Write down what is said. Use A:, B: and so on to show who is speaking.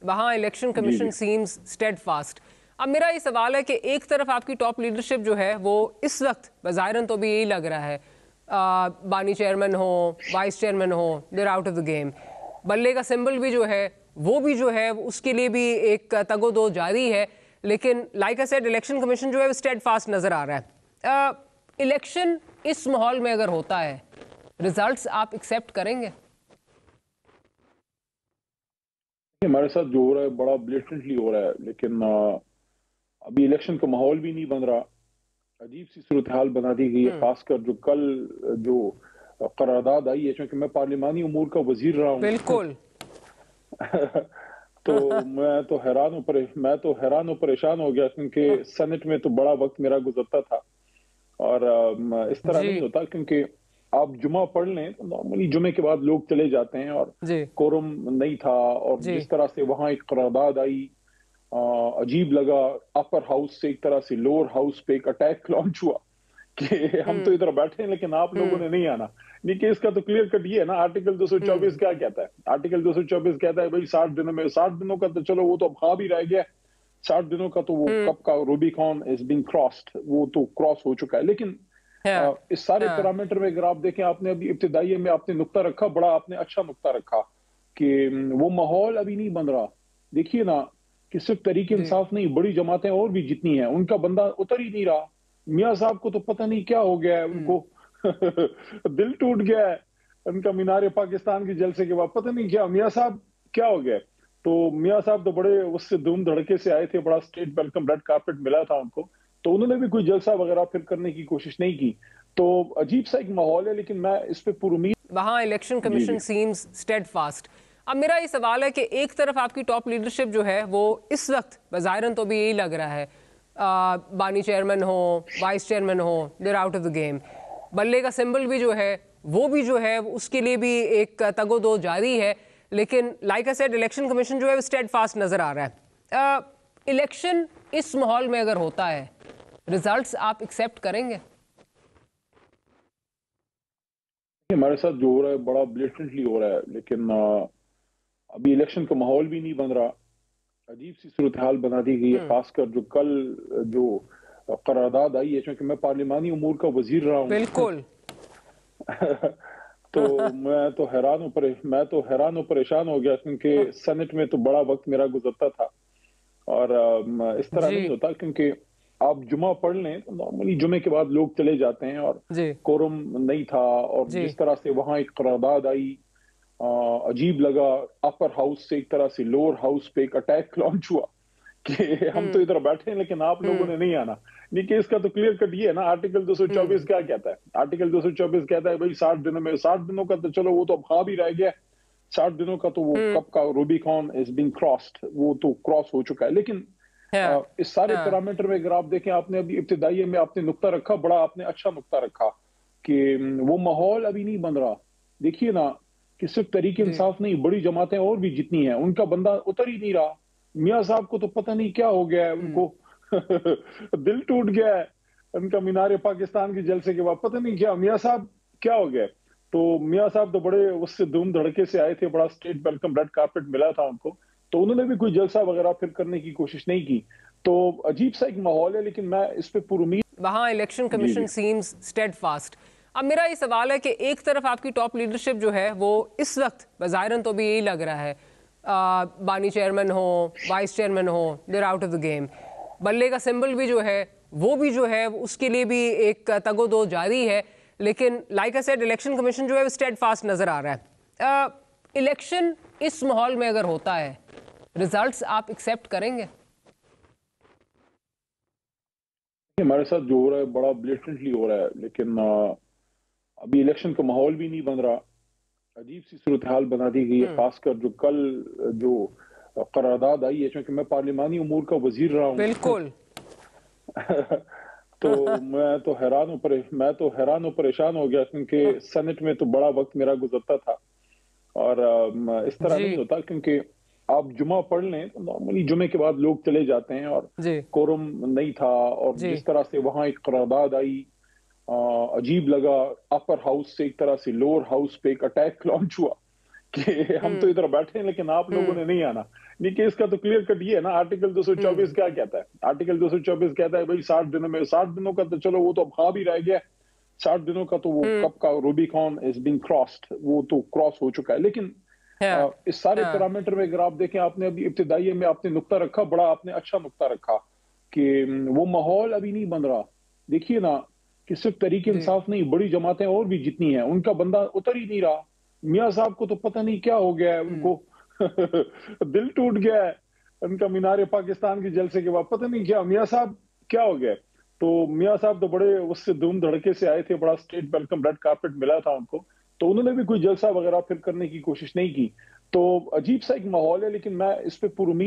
A: वहाँ election commission seems steadfast. अब मेरा ये सवाल है कि एक तरफ आपकी टॉप लीडरशिप जो है वो इस वक्त बज़ाहिरन तो भी यही लग रहा है, बानी चेयरमैन हो, वाइस चेयरमैन हो, देर आउट ऑफ द गेम। बल्ले का सिंबल भी जो है वो भी जो है उसके लिए भी एक तगो दो जारी है, लेकिन like I said election commission जो है वो स्टेडफास्ट नजर आ रहा है। इलेक्शन इस माहौल में अगर होता है, रिजल्ट्स आप एक्सेप्ट करेंगे?
B: हमारे साथ जो हो रहा है बड़ा ब्लेटेंटली हो रहा है, लेकिन अभी इलेक्शन का माहौल भी नहीं बन रहा। अजीब सी सूरत हाल बना दी गई है, खासकर जो कल जो करारदाद आई है, क्योंकि मैं पार्लिमानी उमूर का वजीर रहा हूँ।
A: बिल्कुल।
B: तो मैं तो हैरान और परेशान हो गया, क्योंकि सेनेट में तो बड़ा वक्त मेरा गुजरता था और इस तरह नहीं होता, क्योंकि आप जुमा पढ़ लें तो नॉर्मली जुमे के बाद लोग चले जाते हैं और कोरम नहीं था। और जिस तरह से वहां एक करारदाद आई, अजीब लगा। अपर हाउस से एक तरह से लोअर हाउस पे एक अटैक लॉन्च हुआ कि हम तो इधर बैठे हैं लेकिन आप लोगों ने नहीं आना। नहीं कि इसका तो क्लियर कट ये है ना, आर्टिकल 224 क्या कहता है? आर्टिकल 224 कहता है भाई 60 दिनों में, 60 दिनों का तो चलो वो तो अब खा भी रह गया, 60 दिनों का तो वो कब का रूबिकॉन इज बीइंग क्रॉस्ड, वो तो क्रॉस हो चुका है। लेकिन इस सारे पैरामीटर में अगर आप देखें, आपने अभी इब्तिदाई में आपने नुक्ता रखा, बड़ा आपने अच्छा नुक्ता रखा कि वो माहौल अभी नहीं बन रहा। देखिए ना कि सिर्फ तरीके इंसाफ नहीं, बड़ी जमातें और भी जितनी हैं उनका बंदा उतर ही नहीं रहा। मियाँ साहब को तो पता नहीं क्या हो गया है, उनको दिल टूट गया है उनका मीनार पाकिस्तान के जलसे के बाद, पता नहीं क्या मियाँ साहब क्या हो गया। तो मियाँ साहब तो बड़े उससे धूम धड़के से आए थे, बड़ा स्टेट वेलकम, रेड कार्पेट मिला था उनको, तो उन्होंने भी कोई जलसा वगैरह फिर करने की कोशिश नहीं की। तो अजीब सा एक माहौल है, लेकिन मैं इस पे पूरी उम्मीद।
A: वहाँ इलेक्शन कमीशन सीम्स स्टेडफास्ट। अब मेरा ये सवाल है कि एक तरफ आपकी टॉप लीडरशिप जो है वो इस वक्त बज़ाहिरन तो भी यही लग रहा है, बानी चेयरमैन हो, वाइस चेयरमैन हो, देर आउट ऑफ द गेम। बल्ले का सिंबल भी जो है वो भी जो है उसके लिए भी एक तगो दो जारी है, लेकिन like I said election commission जो है वो स्टेडफास्ट नजर आ रहा है। इलेक्शन इस माहौल में अगर होता है, रिजल्ट्स आप एक्सेप्ट करेंगे?
B: हमारे साथ जो हो रहा है बड़ा ब्लेटेंटली हो रहा है, लेकिन अभी इलेक्शन का माहौल भी नहीं बन रहा। अजीब सी सूरत हाल बना दी गई है, खासकर जो कल जो करारदाद आई है, क्योंकि मैं पार्लिमानी उमूर का वजीर रहा हूँ।
A: बिल्कुल।
B: तो मैं तो हैरान और परेशान हो गया, क्योंकि सेनेट में तो बड़ा वक्त मेरा गुजरता था और इस तरह नहीं होता, क्योंकि आप जुमा पढ़ लें तो नॉर्मली जुमे के बाद लोग चले जाते हैं और कोरम नहीं था। और जिस तरह से वहां एक करारदाद आई, अजीब लगा। अपर हाउस से एक तरह से लोअर हाउस पे एक अटैक लॉन्च हुआ कि हम तो इधर बैठे हैं लेकिन आप लोगों ने नहीं आना। नहीं कि इसका तो क्लियर कट ये है ना, आर्टिकल 224 क्या कहता है? आर्टिकल 224 कहता है भाई 60 दिनों में, 60 दिनों का तो चलो वो तो अब खा भी रह गया, 60 दिनों का तो वो कब का रूबिकॉन इज बीइंग क्रॉस्ड, वो तो क्रॉस हो चुका है। लेकिन इस सारे पैरामीटर में अगर आप देखें, आपने अभी इब्तिदाई में आपने नुक्ता रखा, बड़ा आपने अच्छा नुक्ता रखा कि वो माहौल अभी नहीं बन रहा। देखिए ना कि सिर्फ तरीके इंसाफ नहीं, बड़ी जमातें और भी जितनी हैं उनका बंदा उतर ही नहीं रहा। मियाँ साहब को तो पता नहीं क्या हो गया है, उनको दिल टूट गया है उनका मीनार पाकिस्तान के जलसे के बाद, पता नहीं क्या मियाँ साहब क्या हो गया। तो मियाँ साहब तो बड़े उससे धूम धड़के से आए थे, बड़ा स्टेट वेलकम, रेड कार्पेट मिला था उनको, तो उन्होंने भी कोई जलसा वगैरह फिर करने की कोशिश नहीं की। तो अजीब सा एक माहौल है, लेकिन मैं इस पे पूरी उम्मीद।
A: वहाँ इलेक्शन कमीशन सीम्स स्टेडफास्ट। अब मेरा ये सवाल है कि एक तरफ आपकी टॉप लीडरशिप जो है वो इस वक्त बज़ाहिरन तो भी यही लग रहा है, बानी चेयरमैन हो, वाइस चेयरमैन हो, देर आउट ऑफ द गेम। बल्ले का सिंबल भी जो है वो भी जो है उसके लिए भी एक तगो दो जारी है, लेकिन like I said election commission जो है वो स्टेडफास्ट नजर आ रहा है। इलेक्शन इस माहौल में अगर होता है, रिजल्ट्स आप एक्सेप्ट करेंगे?
B: हमारे साथ जो हो रहा है बड़ा ब्लेटेंटली हो रहा है, लेकिन अभी इलेक्शन का माहौल भी नहीं बन रहा। अजीब सी सूरत हाल बना दी गई है, खासकर जो कल जो करारदाद आई है, क्योंकि मैं पार्लिमानी उमूर का वजीर रहा हूँ।
A: बिल्कुल।
B: तो मैं तो हैरान और परेशान हो गया, क्योंकि सेनेट में तो बड़ा वक्त मेरा गुजरता था और इस तरह नहीं होता, क्योंकि आप जुमा पढ़ लें तो नॉर्मली जुमे के बाद लोग चले जाते हैं और कोरम नहीं था। और जिस तरह से वहां एक करारदाद आई, अजीब लगा। अपर हाउस से एक तरह से लोअर हाउस पे एक अटैक लॉन्च हुआ कि हम तो इधर बैठे हैं लेकिन आप लोगों ने नहीं आना। नहीं, केस का तो क्लियर कट ये है ना, आर्टिकल 224 क्या कहता है? आर्टिकल 224 कहता है भाई 60 दिनों में, 60 दिनों का तो चलो वो तो अब खा भी रह गया, 60 दिनों का तो वो कब का रूबिकॉन इज बीइंग क्रॉस्ड, वो तो क्रॉस हो चुका है। लेकिन
A: हाँ,
B: इस सारे
A: हाँ,
B: पैरामीटर में अगर आप देखें, आपने अभी इब्तिदाई में आपने नुक्ता रखा, बड़ा आपने अच्छा नुक्ता रखा कि वो माहौल अभी नहीं बन रहा। देखिए ना कि सिर्फ तरीके
A: जी,
B: इंसाफ नहीं, बड़ी जमातें और भी जितनी हैं, उनका बंदा उतर ही नहीं रहा। मियाँ साहब को तो पता नहीं क्या हो गया है उनको दिल टूट गया है उनका, मीनार पाकिस्तान के जलसे के बाद पता नहीं क्या मियाँ साहब क्या हो गया। तो मियाँ साहब तो बड़े उससे धूम धड़के से आए थे, बड़ा स्टेट वेलकम, रेड कारपेट मिला था उनको, तो उन्होंने भी कोई जलसा वगैरह फिर करने की कोशिश नहीं की। तो अजीब सा एक माहौल है, लेकिन मैं इस पे पूरी उम्मीद